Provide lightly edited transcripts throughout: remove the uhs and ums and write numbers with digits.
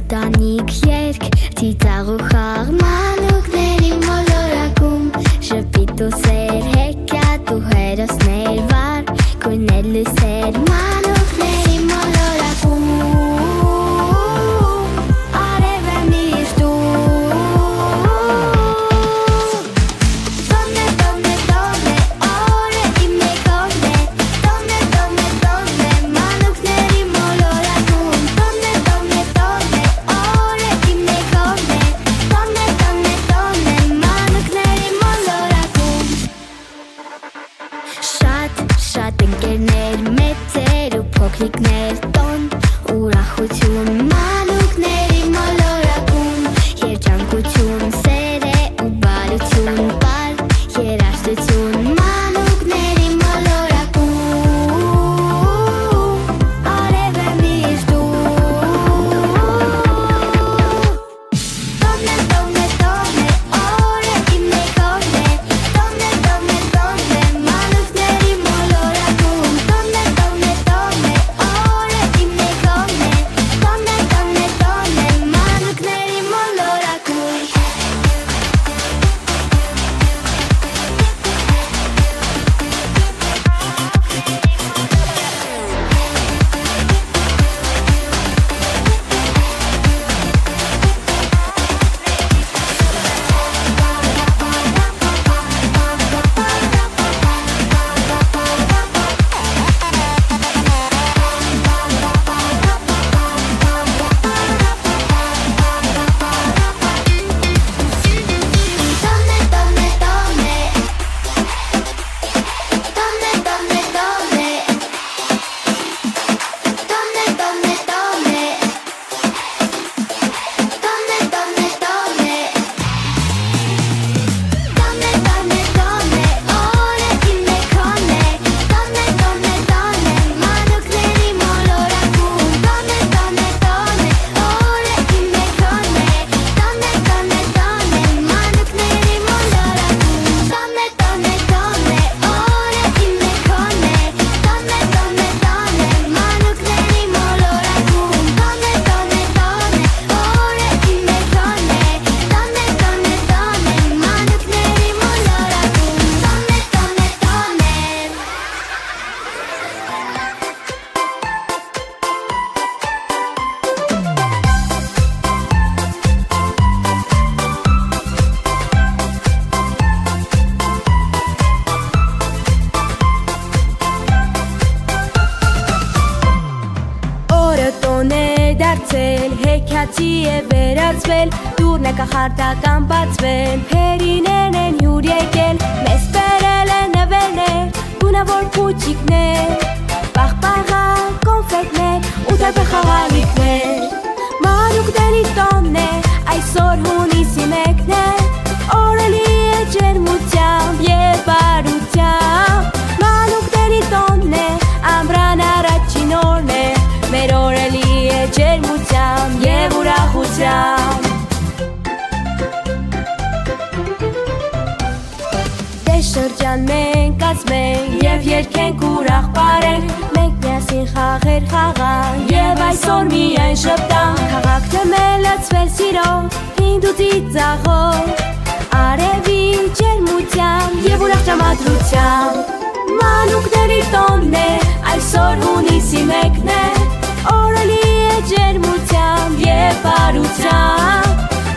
Տանիք երկ, ծիծաղ ու խաղ մանուկների մոլորակում Շպիտ ու սեր, հեքիաթ ու հերոսներ վար Գույներ լույսեր մանուկների մոլորակում Արև է միշտում Տոնե, տոնե, տոնե, օրը իմ մեքորն է Տոնե, տոնե, տոնե, մանուկների մոլորակում Տոնե, տոնե, տոնե Օրը իմ մեքորն է Տոնե, տոնե, տոնե, մանուկների մոլորակում Շատ ընկերներ, մեծեր ու փոքրիկներ Տոն, ուրախություն, մանուկների մոլորակում Երջանկություն, սեր է ու բարություն Պար, երաժշտություն, մանուկների մոլորակում Արև է միշտում Տոնե, տոնե, տոնե, օրը իմ մեքորն է Տոնե, տոնե, տոնե, մանուկների մոլորակում Տոնե, տոնե, տոնե, օրը իմ մեքորն է Տոնե, տոնե, տոնե, մանուկների մոլորակում Հեքիաթի է վերածվել, դուրն է կախարդական բացվել Հերիներն են հյուր եկել, մեզ բերել են նվերներ Գունավոր փուչիկներ, պաղպաղա կոնֆետներ ու տարբեր խաղալիքներ Մանուկների տոնն է, այսօր հունիսի մեկն է Օրը լի է ջերմությամբ և բարությամբ Մանուկների տոնն է, ամռան առաջին օրն է Մեր օրը լի է ջերմությամբ և ուրախությամբ Դե շրջան մենք կազմենք և երգենք ուրախ պարենք Մենք միասին խաղեր խաղանք և այսօր միայն շպտանք Քաղաքն է մելացվել սիրով, հինդ ու ծիծաղով Արևի ջերմությամբ և ուրախ տրամադրությամբ Մանուկների տոնն է, այսօր հունիսի մեկն է Օրը լի է ջերմությամբ և բարությամբ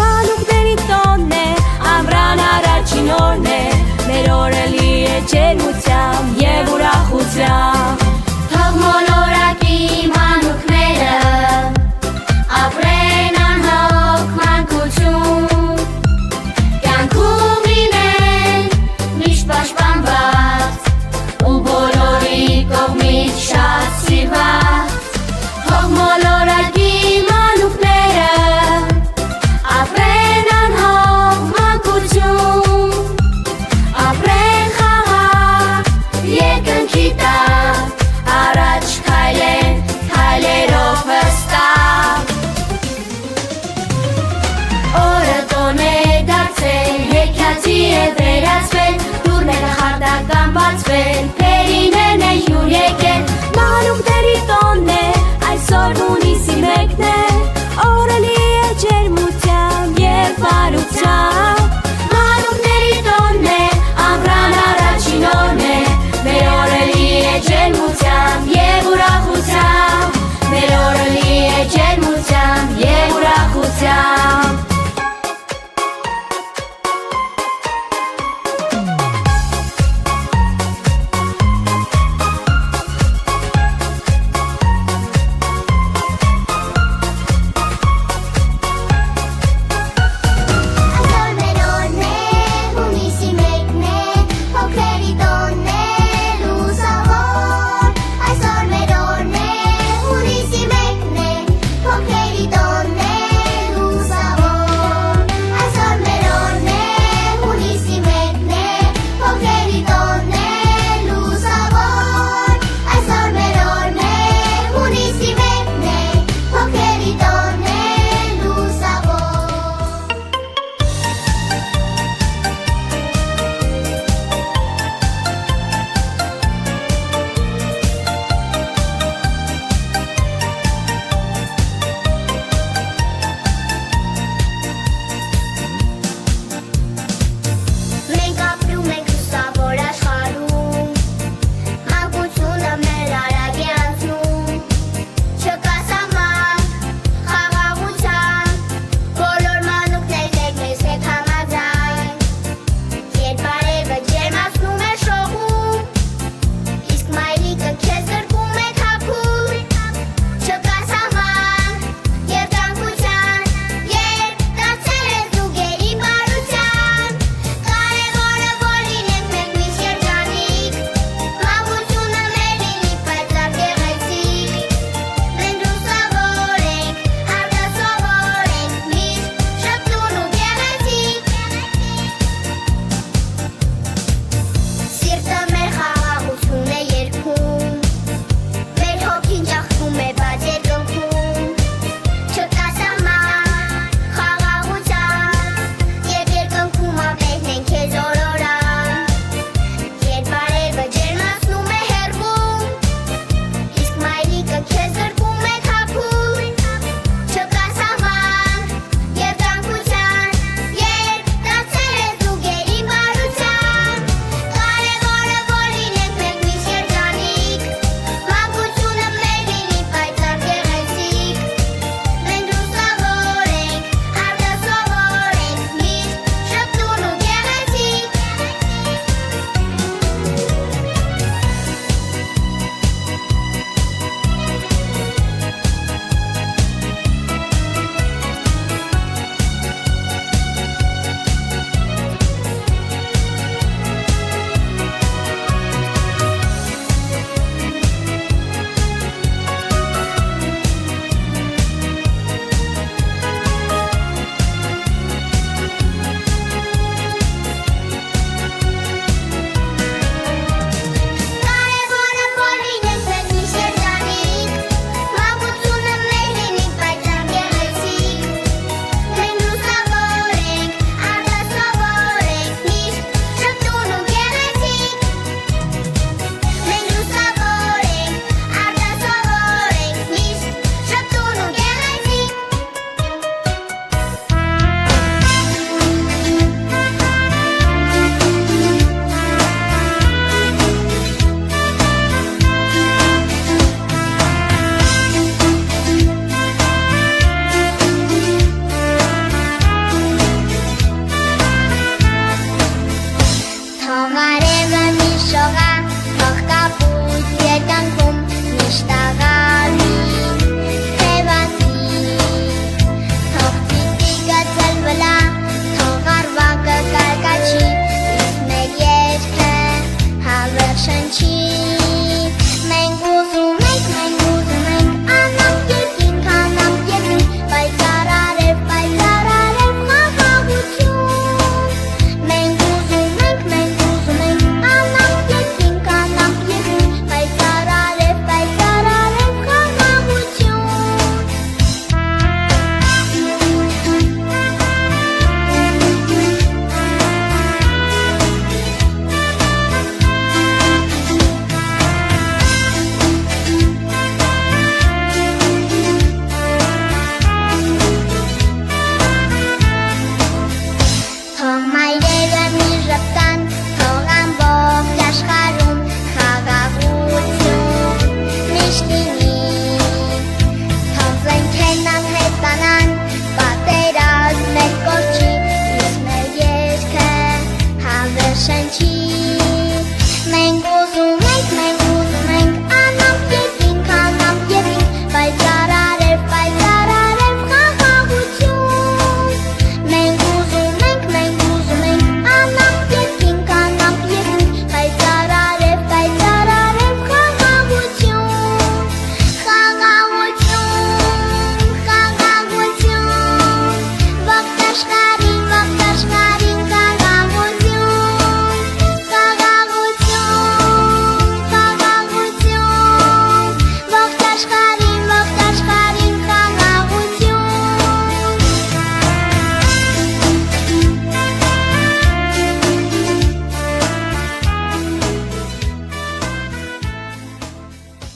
Մանուկների տոնն է, ամռան առաջին օրն է Մեր օրը լի է ջերմությամբ և ուրախությամբ Թող մոլորակի մանուկները Ապրեն անհոգ մանկություն Կյանքում լինեն միշտ պաշտպանված Ու բոլորի կողմից շատ սիրված Թող մոլորակի